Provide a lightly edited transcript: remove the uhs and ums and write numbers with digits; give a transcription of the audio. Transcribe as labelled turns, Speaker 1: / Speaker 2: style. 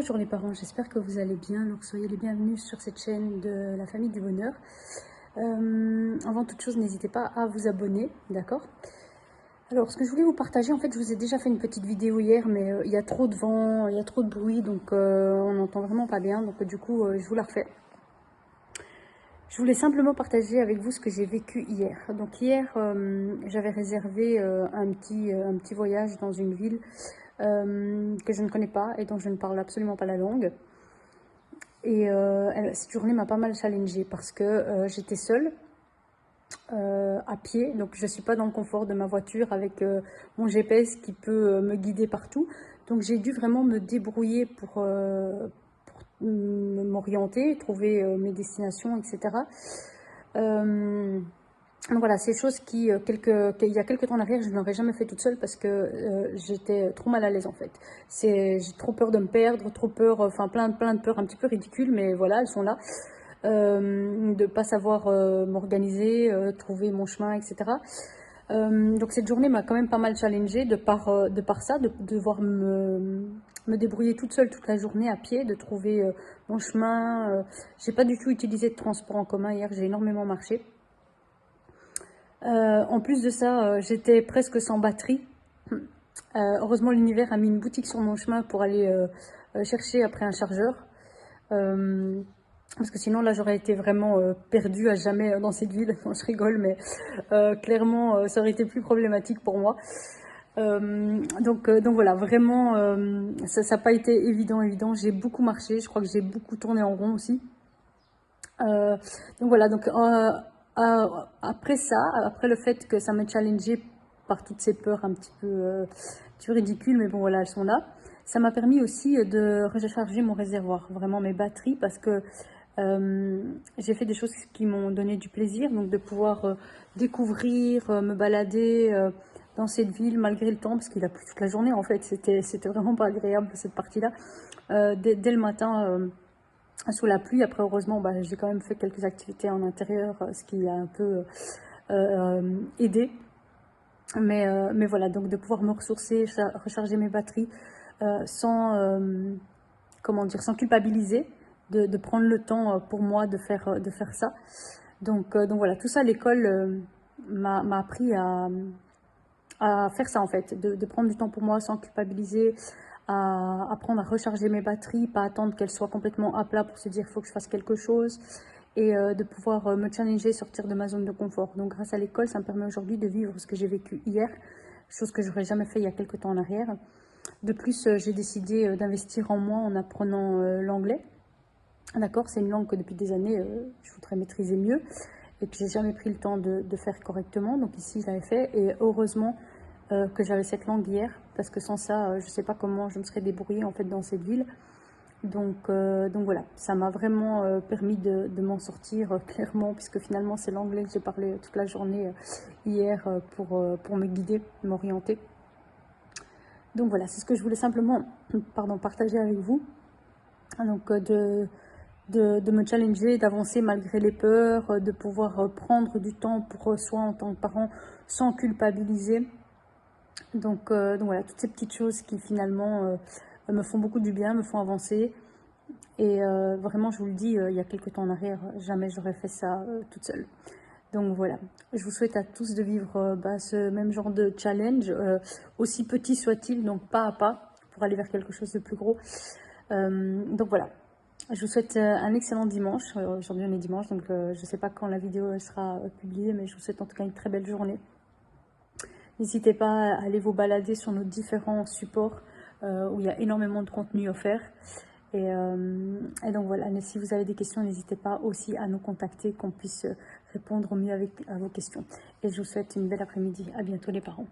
Speaker 1: Bonjour les parents, j'espère que vous allez bien. Donc soyez les bienvenus sur cette chaîne de la famille du bonheur. Avant toute chose, n'hésitez pas à vous abonner, d'accord? Alors ce que je voulais vous partager, en fait je vous ai déjà fait une petite vidéo hier, mais il y a trop de vent, il y a trop de bruit, donc on n'entend vraiment pas bien, donc du coup je vous la refais. Je voulais simplement partager avec vous ce que j'ai vécu hier. Donc hier, j'avais réservé un petit voyage dans une ville que je ne connais pas et dont je ne parle absolument pas la langue. Et cette journée m'a pas mal challengée parce que j'étais seule à pied. Donc je ne suis pas dans le confort de ma voiture avec mon GPS qui peut me guider partout. Donc j'ai dû vraiment me débrouiller pour m'orienter, trouver mes destinations, etc. Donc voilà, c'est des choses qui, il y a quelques temps en arrière, je n'aurais jamais fait toute seule parce que j'étais trop mal à l'aise en fait. J'ai trop peur de me perdre, trop peur, enfin plein de peurs un petit peu ridicules, mais voilà, elles sont là. De pas savoir m'organiser, trouver mon chemin, etc. Donc cette journée m'a quand même pas mal challengée de par ça, de devoir me débrouiller toute seule toute la journée à pied, de trouver mon chemin. J'ai pas du tout utilisé de transport en commun hier, j'ai énormément marché. En plus de ça, j'étais presque sans batterie. Heureusement, l'univers a mis une boutique sur mon chemin pour aller chercher après un chargeur. Parce que sinon, là, j'aurais été vraiment perdue à jamais dans cette ville. Non, je rigole, mais clairement, ça aurait été plus problématique pour moi. Donc voilà, vraiment, ça n'a pas été évident. J'ai beaucoup marché, je crois que j'ai beaucoup tourné en rond aussi. Donc voilà, après ça, après le fait que ça m'a challengé par toutes ces peurs un petit peu ridicules, mais bon voilà, elles sont là. Ça m'a permis aussi de recharger mon réservoir, vraiment mes batteries, parce que j'ai fait des choses qui m'ont donné du plaisir, donc de pouvoir découvrir, me balader dans cette ville malgré le temps, parce qu'il a plu toute la journée en fait, c'était vraiment pas agréable cette partie-là. Dès le matin, sous la pluie. Après, heureusement, j'ai quand même fait quelques activités en intérieur, ce qui a un peu aidé. Mais voilà, donc de pouvoir me ressourcer, recharger mes batteries sans, comment dire, sans culpabiliser, de prendre le temps pour moi de faire ça. Donc voilà, tout ça, l'école m'a appris à faire ça en fait, de prendre du temps pour moi sans culpabiliser, à apprendre à recharger mes batteries, pas attendre qu'elles soient complètement à plat pour se dire il faut que je fasse quelque chose, et de pouvoir me challenger, sortir de ma zone de confort. Donc grâce à l'école, ça me permet aujourd'hui de vivre ce que j'ai vécu hier, chose que j'aurais jamais fait il y a quelques temps en arrière. De plus, j'ai décidé d'investir en moi en apprenant l'anglais. D'accord, c'est une langue que depuis des années, je voudrais maîtriser mieux et que j'ai jamais pris le temps de faire correctement. Donc ici, je l'avais fait et heureusement que j'avais cette langue hier, parce que sans ça, je ne sais pas comment je me serais débrouillée en fait dans cette ville. Donc voilà, ça m'a vraiment permis de m'en sortir clairement, puisque finalement c'est l'anglais que j'ai parlé toute la journée hier pour me guider, m'orienter. Donc voilà, c'est ce que je voulais simplement partager avec vous. Donc de me challenger, d'avancer malgré les peurs, de pouvoir prendre du temps pour soi en tant que parent sans culpabiliser. Donc voilà, toutes ces petites choses qui finalement me font beaucoup du bien, me font avancer. Et vraiment, je vous le dis, il y a quelques temps en arrière, jamais j'aurais fait ça toute seule. Donc voilà, je vous souhaite à tous de vivre ce même genre de challenge, aussi petit soit-il, donc pas à pas, pour aller vers quelque chose de plus gros. Donc voilà, je vous souhaite un excellent dimanche. Aujourd'hui on est dimanche, donc je ne sais pas quand la vidéo sera publiée, mais je vous souhaite en tout cas une très belle journée. N'hésitez pas à aller vous balader sur nos différents supports où il y a énormément de contenu offert. Et donc voilà, si vous avez des questions, n'hésitez pas aussi à nous contacter, qu'on puisse répondre au mieux à vos questions. Et je vous souhaite une belle après-midi. À bientôt les parents.